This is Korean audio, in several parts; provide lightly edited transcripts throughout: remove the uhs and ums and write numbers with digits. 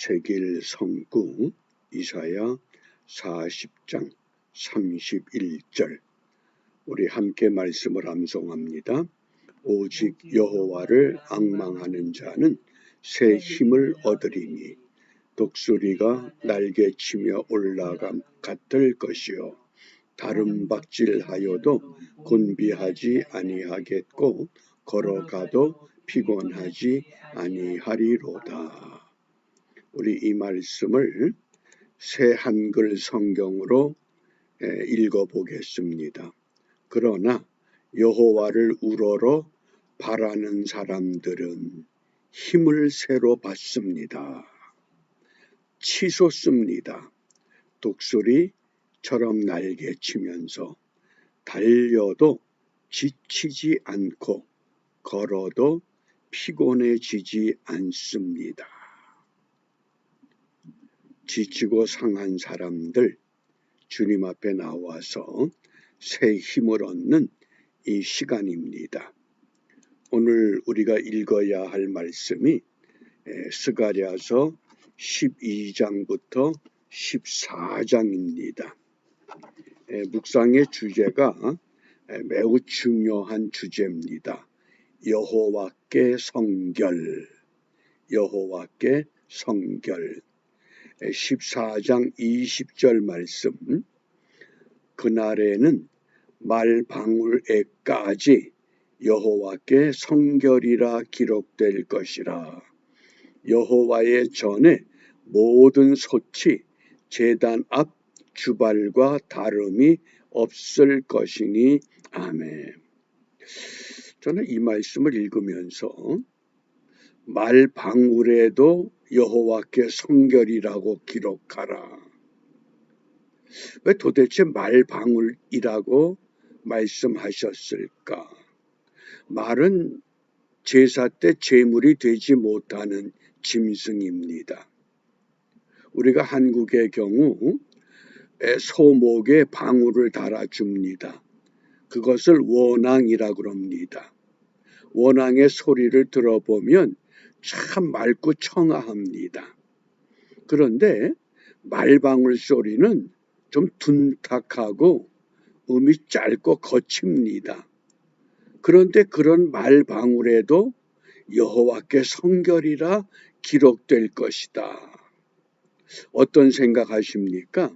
제길 성구 이사야 40장 31절 우리 함께 말씀을 암송합니다. 오직 여호와를 앙망하는 자는 새 힘을 얻으리니 독수리가 날개치며 올라감 같을 것이요 다름박질하여도 곤비하지 아니하겠고 걸어가도 피곤하지 아니하리로다. 우리 이 말씀을 새 한글 성경으로 읽어보겠습니다. 그러나 여호와를 우러러 바라는 사람들은 힘을 새로 받습니다. 치솟습니다. 독수리처럼 날개치면서 달려도 지치지 않고 걸어도 피곤해지지 않습니다. 지치고 상한 사람들 주님 앞에 나와서 새 힘을 얻는 이 시간입니다. 오늘 우리가 읽어야 할 말씀이 스가랴서 12장부터 14장입니다. 묵상의 주제가 매우 중요한 주제입니다. 여호와께 성결, 여호와께 성결. 14장 20절 말씀, 그날에는 말방울에까지 여호와께 성결이라 기록될 것이라. 여호와의 전에 모든 솥이 제단 앞 주발과 다름이 없을 것이니 아멘. 저는 이 말씀을 읽으면서 말방울에도 여호와께 성결이라고 기록하라. 왜 도대체 말방울이라고 말씀하셨을까? 말은 제사 때 제물이 되지 못하는 짐승입니다. 우리가 한국의 경우 소목에 방울을 달아줍니다. 그것을 원앙이라고 합니다. 원앙의 소리를 들어보면 참 맑고 청아합니다. 그런데 말방울 소리는 좀 둔탁하고 음이 짧고 거칩니다. 그런데 그런 말방울에도 여호와께 성결이라 기록될 것이다. 어떤 생각하십니까?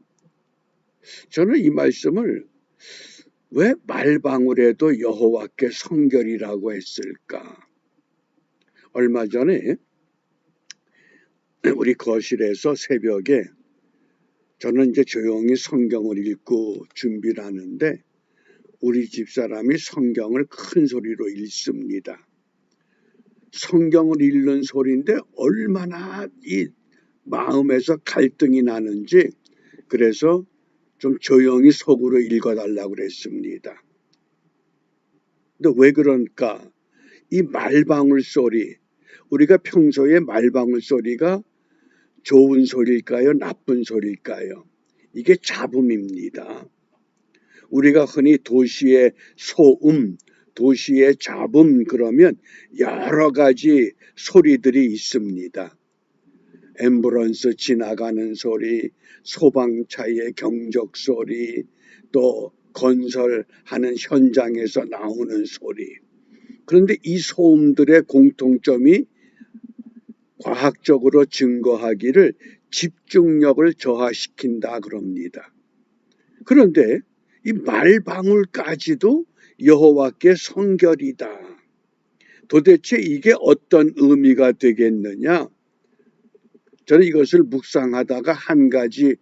저는 이 말씀을 왜 말방울에도 여호와께 성결이라고 했을까? 얼마 전에 우리 거실에서 새벽에 저는 이제 조용히 성경을 읽고 준비를 하는데 우리 집사람이 성경을 큰 소리로 읽습니다. 성경을 읽는 소리인데 얼마나 이 마음에서 갈등이 나는지 그래서 좀 조용히 속으로 읽어달라고 그랬습니다. 근데 왜 그럴까? 이 말방울 소리, 우리가 평소에 말방울 소리가 좋은 소리일까요? 나쁜 소리일까요? 이게 잡음입니다. 우리가 흔히 도시의 소음, 도시의 잡음 그러면 여러 가지 소리들이 있습니다. 앰뷸런스 지나가는 소리, 소방차의 경적 소리, 또 건설하는 현장에서 나오는 소리. 그런데 이 소음들의 공통점이 과학적으로 증거하기를 집중력을 저하시킨다 그럽니다. 그런데 이 말방울까지도 여호와께 성결이다. 도대체 이게 어떤 의미가 되겠느냐? 저는 이것을 묵상하다가 한 가지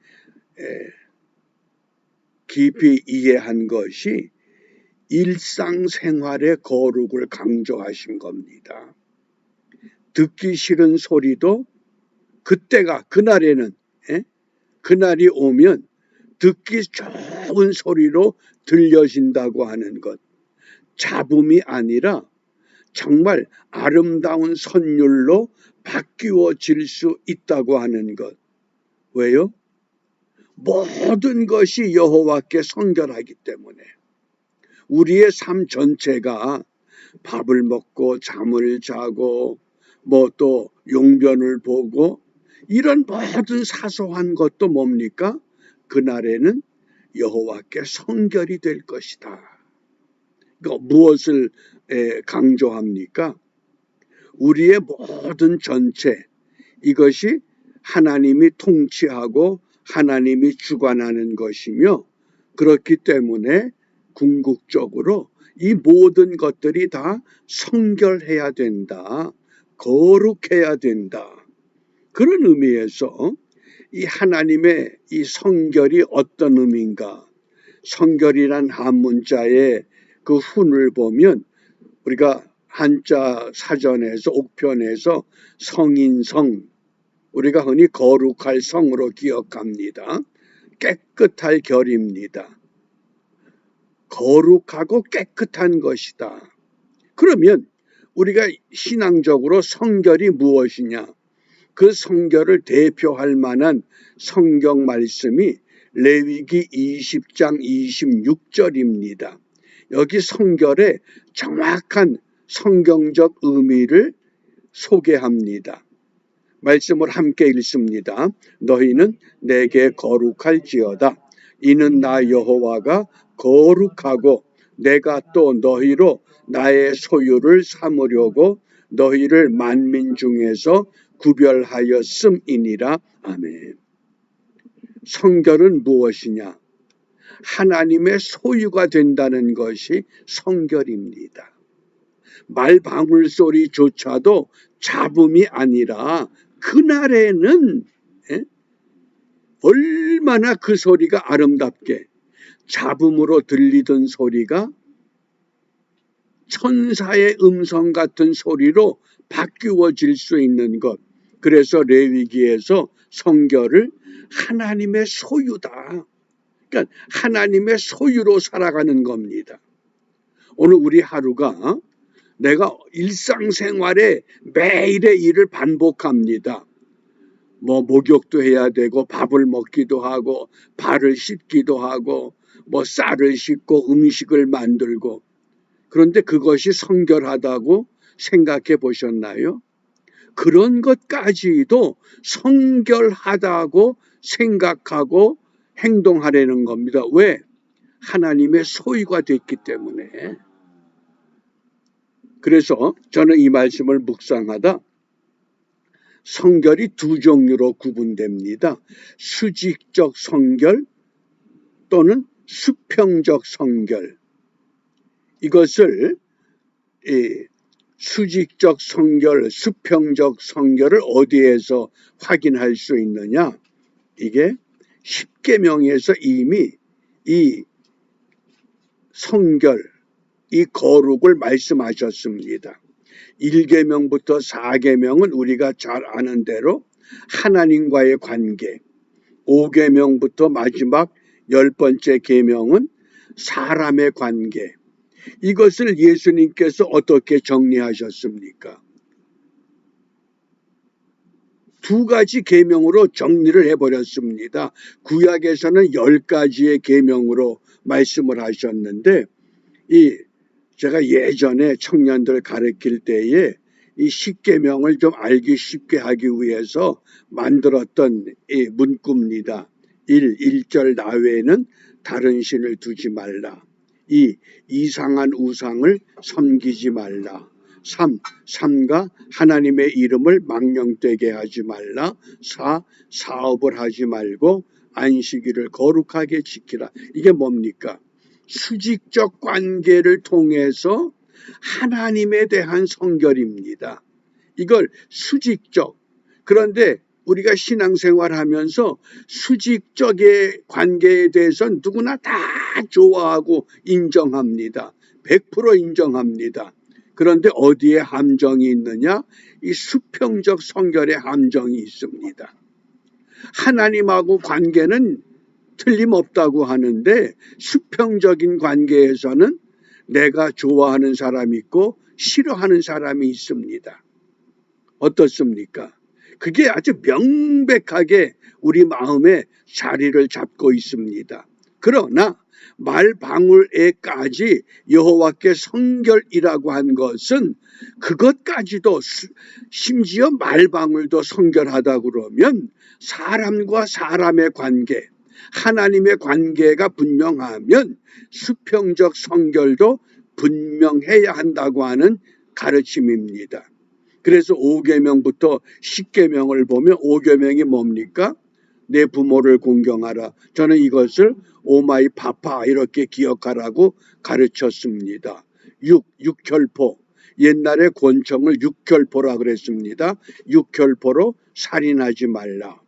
깊이 이해한 것이 일상생활의 거룩을 강조하신 겁니다. 듣기 싫은 소리도 그때가 그날에는 그날이 오면 듣기 좋은 소리로 들려진다고 하는 것. 잡음이 아니라 정말 아름다운 선율로 바뀌어질 수 있다고 하는 것. 왜요? 모든 것이 여호와께 성결하기 때문에 우리의 삶 전체가 밥을 먹고 잠을 자고 뭐 또 용변을 보고 이런 모든 사소한 것도 뭡니까? 그날에는 여호와께 성결이 될 것이다. 그러니까 무엇을 강조합니까? 우리의 모든 전체, 이것이 하나님이 통치하고 하나님이 주관하는 것이며, 그렇기 때문에 궁극적으로 이 모든 것들이 다 성결해야 된다. 거룩해야 된다. 그런 의미에서 이 하나님의 이 성결이 어떤 의미인가? 성결이란 한문자의 그 훈을 보면 우리가 한자 사전에서 옥편에서 성인성, 우리가 흔히 거룩할 성으로 기억합니다. 깨끗할 결입니다. 거룩하고 깨끗한 것이다. 그러면 우리가 신앙적으로 성결이 무엇이냐? 그 성결을 대표할 만한 성경 말씀이 레위기 20장 26절입니다. 여기 성결의 정확한 성경적 의미를 소개합니다. 말씀을 함께 읽습니다. 너희는 내게 거룩할지어다. 이는 나 여호와가 거룩하고 내가 또 너희로 나의 소유를 삼으려고 너희를 만민 중에서 구별하였음이니라. 아멘. 성결은 무엇이냐? 하나님의 소유가 된다는 것이 성결입니다. 말방울 소리조차도 잡음이 아니라 그날에는 얼마나 그 소리가 아름답게 잡음으로 들리던 소리가 천사의 음성 같은 소리로 바뀌어질 수 있는 것. 그래서 레위기에서 성결을 하나님의 소유다. 그러니까 하나님의 소유로 살아가는 겁니다. 오늘 우리 하루가 내가 일상생활에 매일의 일을 반복합니다. 목욕도 해야 되고 밥을 먹기도 하고 발을 씻기도 하고 쌀을 씻고 음식을 만들고, 그런데 그것이 성결하다고 생각해 보셨나요? 그런 것까지도 성결하다고 생각하고 행동하려는 겁니다. 왜? 하나님의 소유가 됐기 때문에. 그래서 저는 이 말씀을 묵상하다 성결이 두 종류로 구분됩니다. 수직적 성결 또는 수평적 성결. 이것을 수직적 성결, 수평적 성결을 어디에서 확인할 수 있느냐? 이게 십계명에서 이미 이 성결, 이 거룩을 말씀하셨습니다. 1계명부터 4계명은 우리가 잘 아는 대로 하나님과의 관계, 5계명부터 마지막 10번째 계명은 사람의 관계. 이것을 예수님께서 어떻게 정리하셨습니까? 두 가지 계명으로 정리를 해버렸습니다. 구약에서는 10가지의 계명으로 말씀을 하셨는데, 제가 예전에 청년들 가르칠 때에 이 10계명을 좀 알기 쉽게 하기 위해서 만들었던 이 문구입니다. 1절 나 외에는 다른 신을 두지 말라. 2. 이상한 우상을 섬기지 말라. 3. 삼가 하나님의 이름을 망령되게 하지 말라. 4. 사업을 하지 말고 안식일을 거룩하게 지키라. 이게 뭡니까? 수직적 관계를 통해서 하나님에 대한 성결입니다. 이걸 수직적. 그런데 우리가 신앙생활하면서 수직적의 관계에 대해서는 누구나 다 좋아하고 인정합니다. 100% 인정합니다. 그런데 어디에 함정이 있느냐? 이 수평적 성결의 함정이 있습니다. 하나님하고 관계는 틀림없다고 하는데 수평적인 관계에서는 내가 좋아하는 사람이 있고 싫어하는 사람이 있습니다. 어떻습니까? 그게 아주 명백하게 우리 마음에 자리를 잡고 있습니다. 그러나 말방울에까지 여호와께 성결이라고 한 것은 그것까지도 심지어 말방울도 성결하다 그러면 사람과 사람의 관계, 하나님의 관계가 분명하면 수평적 성결도 분명해야 한다고 하는 가르침입니다. 그래서 5계명부터 10계명을 보면 5계명이 뭡니까? 내 부모를 공경하라. 저는 이것을 오마이 파파 이렇게 기억하라고 가르쳤습니다. 육혈포. 옛날에 권총을 육혈포라 그랬습니다. 육혈포로 살인하지 말라.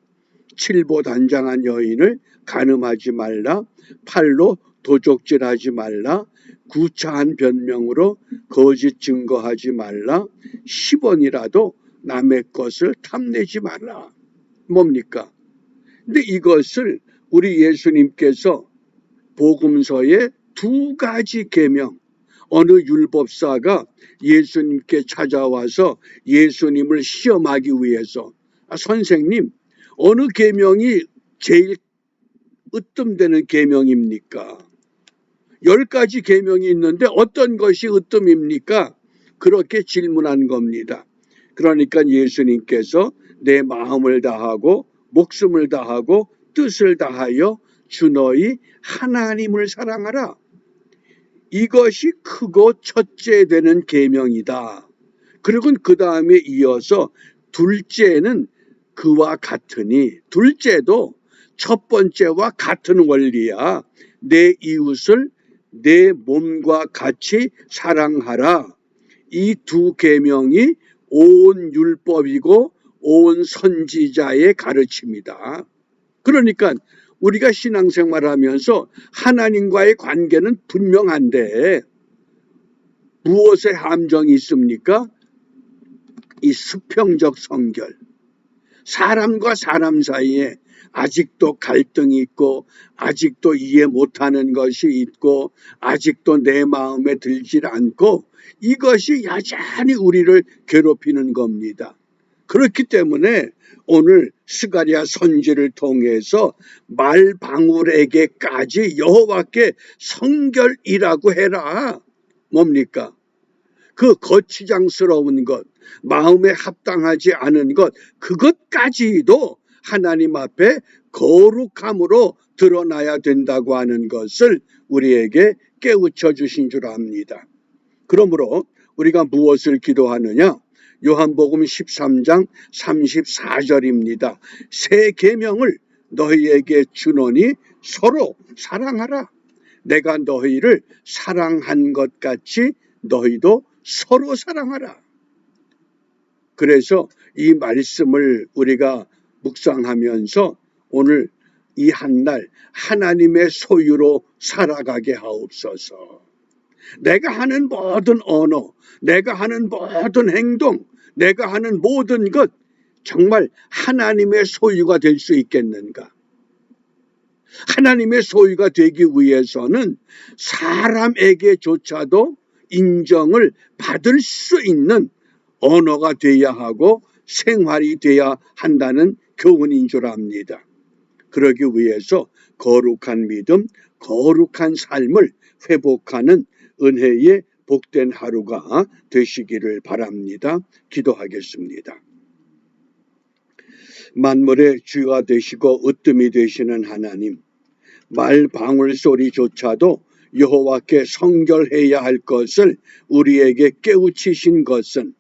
칠보단장한 여인을 간음하지 말라. 팔로 도적질하지 말라. 구차한 변명으로 거짓 증거하지 말라. 10원이라도 남의 것을 탐내지 말라. 뭡니까? 근데 이것을 우리 예수님께서 복음서에 2가지 계명, 어느 율법사가 예수님께 찾아와서 예수님을 시험하기 위해서 선생님, 어느 계명이 제일 으뜸되는 계명입니까? 10가지 계명이 있는데 어떤 것이 으뜸입니까? 그렇게 질문한 겁니다. 그러니까 예수님께서 내 마음을 다하고 목숨을 다하고 뜻을 다하여 주 너희 하나님을 사랑하라. 이것이 크고 첫째 되는 계명이다. 그리고 그 다음에 이어서 둘째는 그와 같으니, 둘째도 첫 번째와 같은 원리야. 내 이웃을 내 몸과 같이 사랑하라. 이 2계명이 온 율법이고 온 선지자의 가르침이다. 그러니까 우리가 신앙생활하면서 하나님과의 관계는 분명한데 무엇에 함정이 있습니까? 이 수평적 성결. 사람과 사람 사이에 아직도 갈등이 있고 아직도 이해 못하는 것이 있고 아직도 내 마음에 들질 않고 이것이 여전히 우리를 괴롭히는 겁니다. 그렇기 때문에 오늘 스가랴 선지를 통해서 말방울에게까지 여호와께 성결이라고 해라. 뭡니까? 그 거치장스러운 것, 마음에 합당하지 않은 것, 그것까지도 하나님 앞에 거룩함으로 드러나야 된다고 하는 것을 우리에게 깨우쳐 주신 줄 압니다. 그러므로 우리가 무엇을 기도하느냐? 요한복음 13장 34절입니다. 새 계명을 너희에게 주노니 서로 사랑하라. 내가 너희를 사랑한 것 같이 너희도 서로 사랑하라. 그래서 이 말씀을 우리가 묵상하면서 오늘 이 한날 하나님의 소유로 살아가게 하옵소서. 내가 하는 모든 언어, 내가 하는 모든 행동, 내가 하는 모든 것 정말 하나님의 소유가 될 수 있겠는가? 하나님의 소유가 되기 위해서는 사람에게조차도 인정을 받을 수 있는 언어가 돼야 하고 생활이 돼야 한다는 교훈인 줄 압니다. 그러기 위해서 거룩한 믿음, 거룩한 삶을 회복하는 은혜의 복된 하루가 되시기를 바랍니다. 기도하겠습니다. 만물의 주가 되시고 으뜸이 되시는 하나님, 말방울 소리조차도 여호와께 성결해야 할 것을 우리에게 깨우치신 것은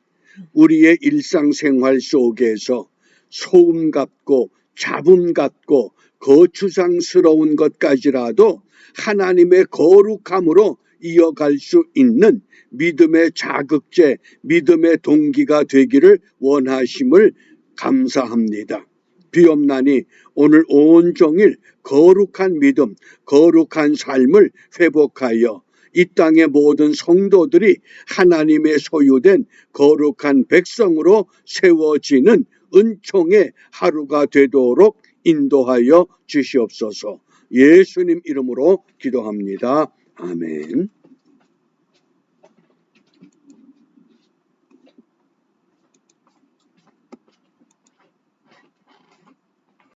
우리의 일상생활 속에서 소음 같고 잡음 같고 거추장스러운 것까지라도 하나님의 거룩함으로 이어갈 수 있는 믿음의 자극제, 믿음의 동기가 되기를 원하심을 감사합니다. 비옵나니 오늘 온종일 거룩한 믿음, 거룩한 삶을 회복하여 이 땅의 모든 성도들이 하나님의 소유된 거룩한 백성으로 세워지는 은총의 하루가 되도록 인도하여 주시옵소서. 예수님 이름으로 기도합니다. 아멘.